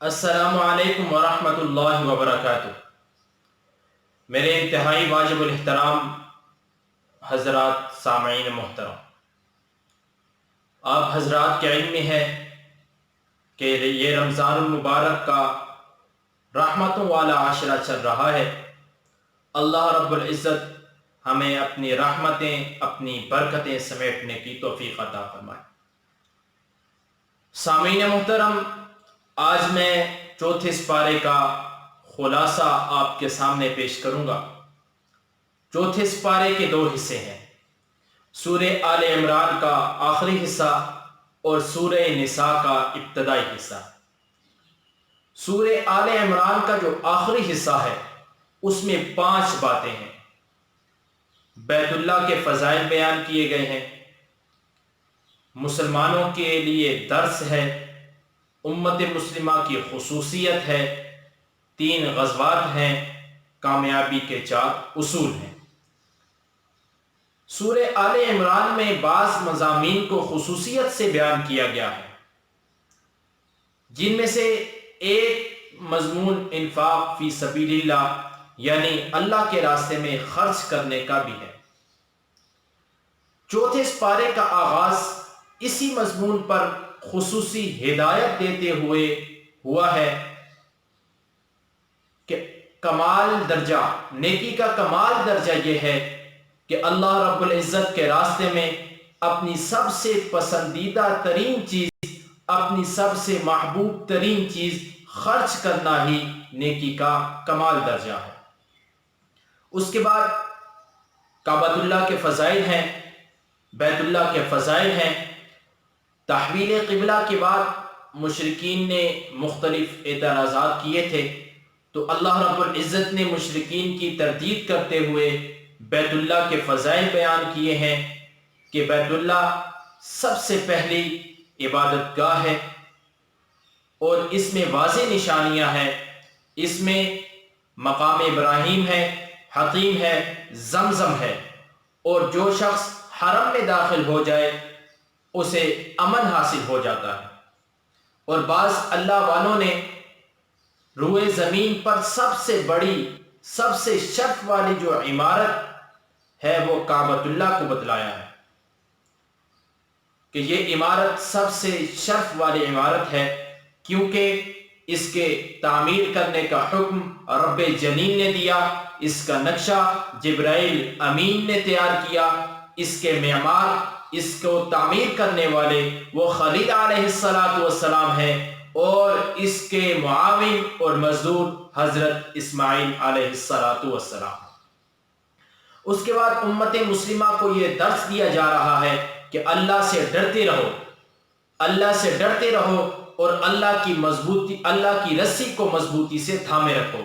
السلام علیکم ورحمۃ اللہ وبرکاتہ۔ میرے انتہائی واجب الاحترام حضرات سامعین محترم، آپ حضرات کے علم میں ہے کہ یہ رمضان المبارک کا رحمتوں والا عاشرہ چل رہا ہے۔ اللہ رب العزت ہمیں اپنی رحمتیں، اپنی برکتیں سمیٹنے کی توفیق عطا فرمائے۔ سامعین محترم، آج میں چوتھے سپارے کا خلاصہ آپ کے سامنے پیش کروں گا۔ چوتھے سپارے کے دو حصے ہیں، سورہ آل عمران کا آخری حصہ اور سورہ نساء کا ابتدائی حصہ۔ سورہ آل عمران کا جو آخری حصہ ہے اس میں 5 باتیں ہیں۔ بیت اللہ کے فضائل بیان کیے گئے ہیں، مسلمانوں کے لیے درس ہے، امت مسلمہ کی خصوصیت ہے، 3 غزوات ہیں، کامیابی کے 4 اصول ہیں۔ سورہ آل عمران میں بعض مضامین کو خصوصیت سے بیان کیا گیا ہے، جن میں سے ایک مضمون انفاق فی سبیل اللہ یعنی اللہ کے راستے میں خرچ کرنے کا بھی ہے۔ چوتھے سپارے کا آغاز اسی مضمون پر خصوصی ہدایت دیتے ہوئے ہوا ہے کہ کمال درجہ، نیکی کا کمال درجہ یہ ہے کہ اللہ رب العزت کے راستے میں اپنی سب سے پسندیدہ ترین چیز، اپنی سب سے محبوب ترین چیز خرچ کرنا ہی نیکی کا کمال درجہ ہے۔ اس کے بعد کعبۃ اللہ کے فضائل ہیں، بیت اللہ کے فضائل ہیں۔ تحویل قبلہ کے بعد مشرکین نے مختلف اعتراضات کیے تھے، تو اللہ رب العزت نے مشرکین کی تردید کرتے ہوئے بیت اللہ کے فضائل بیان کیے ہیں کہ بیت اللہ سب سے پہلی عبادت گاہ ہے اور اس میں واضح نشانیاں ہیں۔ اس میں مقام ابراہیم ہے، حطیم ہے، زمزم ہے، اور جو شخص حرم میں داخل ہو جائے اسے امن حاصل ہو جاتا ہے۔ اور بعض اللہ والوں نے روئے زمین پر سب سے بڑی، سب سے شرف والی جو عمارت ہے وہ کعبۃ اللہ کو بتلایا ہے کہ یہ عمارت سب سے شرف والی عمارت ہے، کیونکہ اس کے تعمیر کرنے کا حکم رب جنین نے دیا، اس کا نقشہ جبرائیل امین نے تیار کیا، اس کے معمار، اس کو تعمیر کرنے والے وہ خلیل علیہ السلام ہیں، اور اس کے معاون اور مزدور حضرت اسماعیل علیہ السلام۔ اس کے بعد امت مسلمہ کو یہ درس دیا جا رہا ہے کہ اللہ سے ڈرتے رہو، اللہ سے ڈرتے رہو، اور اللہ کی رسی کو مضبوطی سے تھامے رکھو،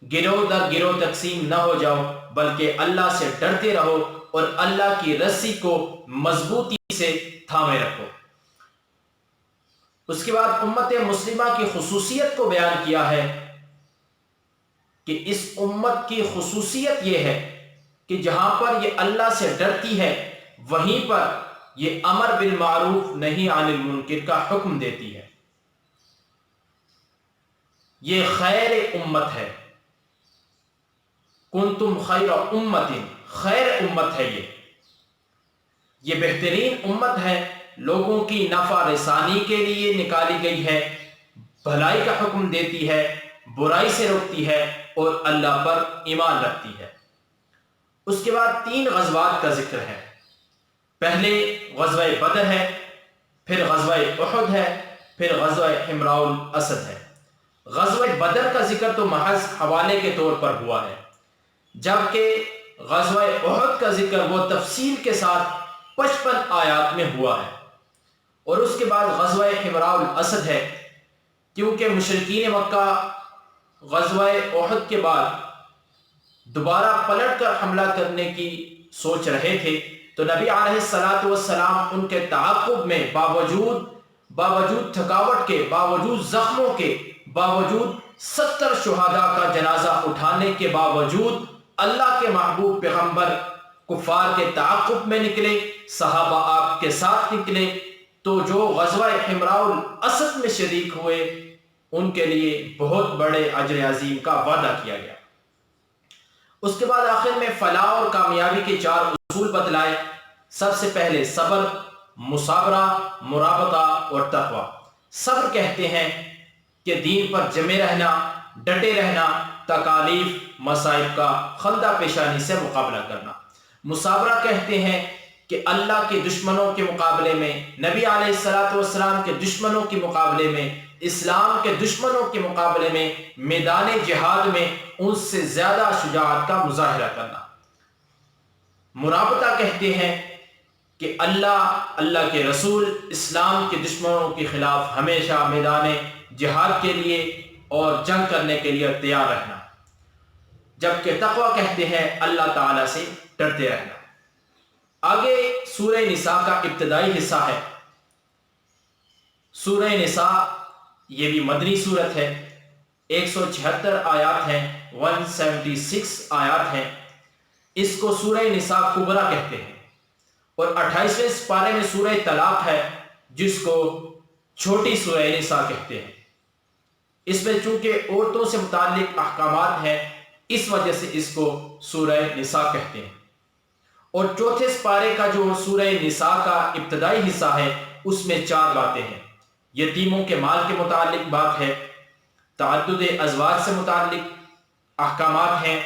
گروہ در گروہ تقسیم نہ ہو جاؤ، بلکہ اللہ سے ڈرتے رہو اور اللہ کی رسی کو مضبوطی سے تھامے رکھو۔ اس کے بعد امت مسلمہ کی خصوصیت کو بیان کیا ہے کہ اس امت کی خصوصیت یہ ہے کہ جہاں پر یہ اللہ سے ڈرتی ہے وہیں پر یہ امر بالمعروف نہی عن المنکر کا حکم دیتی ہے۔ یہ خیر امت ہے، کنتم خیر امت، خیر امت ہے، یہ بہترین امت ہے، لوگوں کی نفع رسانی کے لیے نکالی گئی ہے، بھلائی کا حکم دیتی ہے، برائی سے روکتی ہے اور اللہ پر ایمان رکھتی ہے۔ اس کے بعد 3 غزوات کا ذکر ہے۔ پہلے غزوہ بدر ہے، پھر غزوہ احد ہے، پھر غزوہ حمراء الاسد ہے۔ غزوہ بدر کا ذکر تو محض حوالے کے طور پر ہوا ہے، جبکہ غزوہ احد کا ذکر وہ تفصیل کے ساتھ 55 آیات میں ہوا ہے۔ اور اس کے بعد غزوہ حمراء الاسد ہے، کیونکہ مشرکین مکہ غزوہ احد کے بعد دوبارہ پلٹ کر حملہ کرنے کی سوچ رہے تھے، تو نبی علیہ السلام ان کے تعاقب میں باوجود تھکاوٹ کے، باوجود زخموں کے، باوجود 70 شہداء کا جنازہ اٹھانے کے باوجود اللہ کے محبوب پیغمبر کفار کے تعاقب میں نکلے، صحابہ آپ کے ساتھ نکلے، تو جو غزوہ حمراء الاسد میں شریک ہوئے ان کے لیے بہت بڑے اجر عظیم کا وعدہ کیا گیا۔ اس کے بعد آخر میں فلاح اور کامیابی کے 4 اصول بتلائے۔ سب سے پہلے صبر، مصابرہ، مرابطہ اور تقوی۔ صبر کہتے ہیں کہ دین پر جمے رہنا، ڈٹے رہنا، تکالیف مصائب کا خندہ پیشانی سے مقابلہ کرنا۔ مصابرہ کہتے ہیں کہ اللہ کے دشمنوں کے مقابلے میں، نبی علیہ السلام کے دشمنوں کے مقابلے میں، اسلام کے دشمنوں کے مقابلے میں میدان جہاد میں ان سے زیادہ شجاعت کا مظاہرہ کرنا۔ مرابطہ کہتے ہیں کہ اللہ کے رسول اسلام کے دشمنوں کے خلاف ہمیشہ میدان جہاد کے لیے اور جنگ کرنے کے لیے تیار رہنا۔ جبکہ تقوی کہتے ہیں اللہ تعالیٰ سے ڈرتے رہنا۔ آگے سورہ نساء کا ابتدائی حصہ ہے۔ سورہ نساء یہ بھی مدنی سورت ہے، 176 آیات ہیں، 176 آیات ہیں۔ اس کو سورہ نساء کبریٰ کہتے ہیں، اور 28ویں سپارے میں سورہ طلاق ہے جس کو چھوٹی سورہ نساء کہتے ہیں۔ اس میں چونکہ عورتوں سے متعلق احکامات ہیں، اس وجہ سے اس کو سورہ نساء کہتے ہیں۔ اور چوتھے سپارے کا جو سورہ نساء کا ابتدائی حصہ ہے اس میں 4 باتیں ہیں۔ یتیموں کے مال کے متعلق بات ہے، تعدد ازواج سے متعلق احکامات ہیں،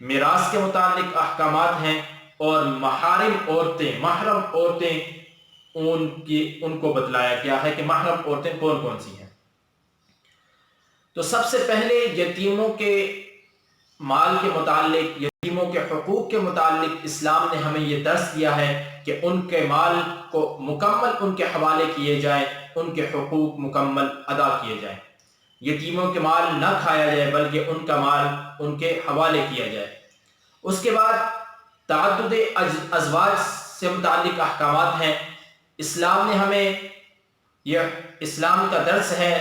میراث کے متعلق احکامات ہیں، اور محرم عورتیں ان کو بتلایا گیا ہے کہ محرم عورتیں کون کون سی ہیں۔ تو سب سے پہلے یتیموں کے مال کے متعلق، یتیموں کے حقوق کے متعلق اسلام نے ہمیں یہ درس دیا ہے کہ ان کے مال کو مکمل ان کے حوالے کیے جائیں، ان کے حقوق مکمل ادا کیے جائیں۔ یتیموں کے مال نہ کھایا جائے بلکہ ان کا مال ان کے حوالے کیا جائے۔ اس کے بعد تعدد ازواج سے متعلق احکامات ہیں۔ اسلام نے ہمیں اسلام کا درس ہے،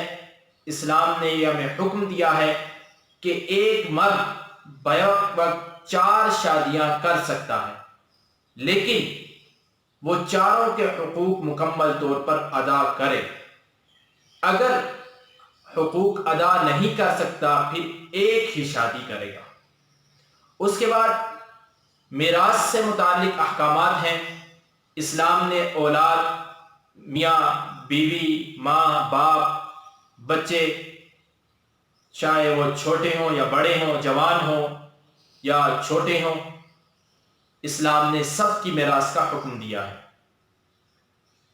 اسلام نے یہ ہمیں حکم دیا ہے کہ ایک مرد بیک وقت 4 شادیاں کر سکتا ہے، لیکن وہ چاروں کے حقوق مکمل طور پر ادا کرے۔ اگر حقوق ادا نہیں کر سکتا پھر ایک ہی شادی کرے گا۔ اس کے بعد میراث سے متعلق احکامات ہیں۔ اسلام نے اولاد، میاں بیوی، ماں باپ، بچے، چاہے وہ چھوٹے ہوں یا بڑے ہوں، جوان ہوں یا چھوٹے ہوں، اسلام نے سب کی میراث کا حکم دیا ہے۔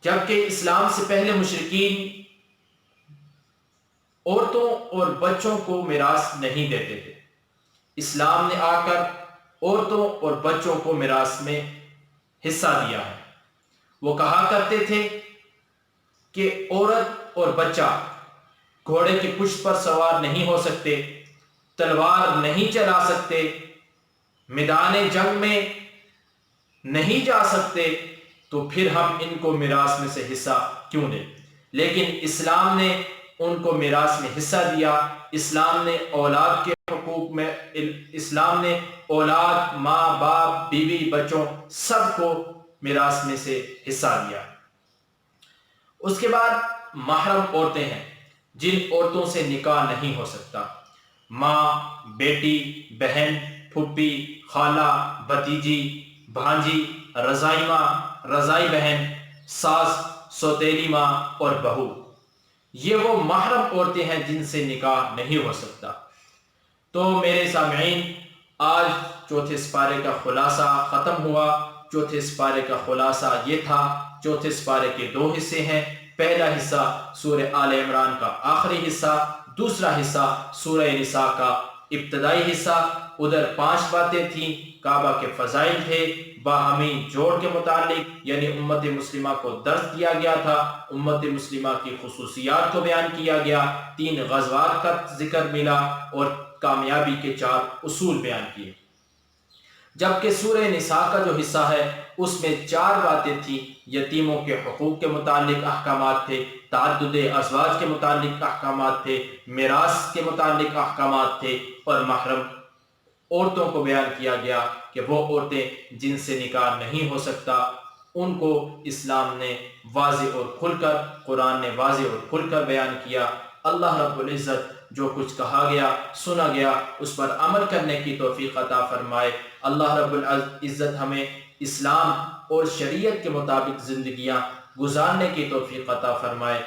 جبکہ اسلام سے پہلے مشرکین عورتوں اور بچوں کو میراث نہیں دیتے تھے۔ اسلام نے آ کر عورتوں اور بچوں کو میراث میں حصہ دیا ہے۔ وہ کہا کرتے تھے کہ عورت اور بچہ گھوڑے کی پشت پر سوار نہیں ہو سکتے، تلوار نہیں چلا سکتے، میدان جنگ میں نہیں جا سکتے، تو پھر ہم ان کو میراث میں سے حصہ کیوں دیں؟ لیکن اسلام نے ان کو میراث میں حصہ دیا۔ اسلام نے اولاد کے حقوق میں، اسلام نے اولاد، ماں باپ، بیوی، بچوں سب کو میراث میں سے حصہ دیا۔ اس کے بعد محرم عورتیں ہیں جن عورتوں سے نکاح نہیں ہو سکتا۔ ماں، بیٹی، بہن، پھوپھی، خالہ، بھتیجی، بھانجی، رضائی ماں، رضائی بہن، ساس، سوتیلی ماں اور بہو، یہ وہ محرم عورتیں ہیں جن سے نکاح نہیں ہو سکتا۔ تو میرے سامعین، آج چوتھے سپارے کا خلاصہ ختم ہوا۔ چوتھے سپارے کا خلاصہ یہ تھا، چوتھے سپارے کے 2 حصے ہیں۔ پہلا حصہ سورہ آل عمران کا آخری حصہ، دوسرا حصہ سورہ نساء کا ابتدائی حصہ۔ ادھر 5 باتیں تھیں، کعبہ کے فضائل تھے، باہمی جوڑ کے متعلق یعنی امت مسلمہ کو درس دیا گیا تھا، امت مسلمہ کی خصوصیات کو بیان کیا گیا، 3 غزوات کا ذکر ملا اور کامیابی کے 4 اصول بیان کیے۔ جبکہ سورہ نساء کا جو حصہ ہے اس میں 4 باتیں تھیں، یتیموں کے حقوق کے متعلق احکامات تھے، تعدد ازواج کے متعلق احکامات تھے، میراث کے متعلق احکامات تھے، اور محرم عورتوں کو بیان کیا گیا کہ وہ عورتیں جن سے نکاح نہیں ہو سکتا ان کو اسلام نے واضح اور کھل کر، قرآن نے واضح اور کھل کر بیان کیا۔ اللہ رب العزت جو کچھ کہا گیا سنا گیا اس پر عمل کرنے کی توفیق عطا فرمائے۔ اللہ رب العزت ہمیں اسلام اور شریعت کے مطابق زندگیاں گزارنے کی توفیق عطا فرمائے۔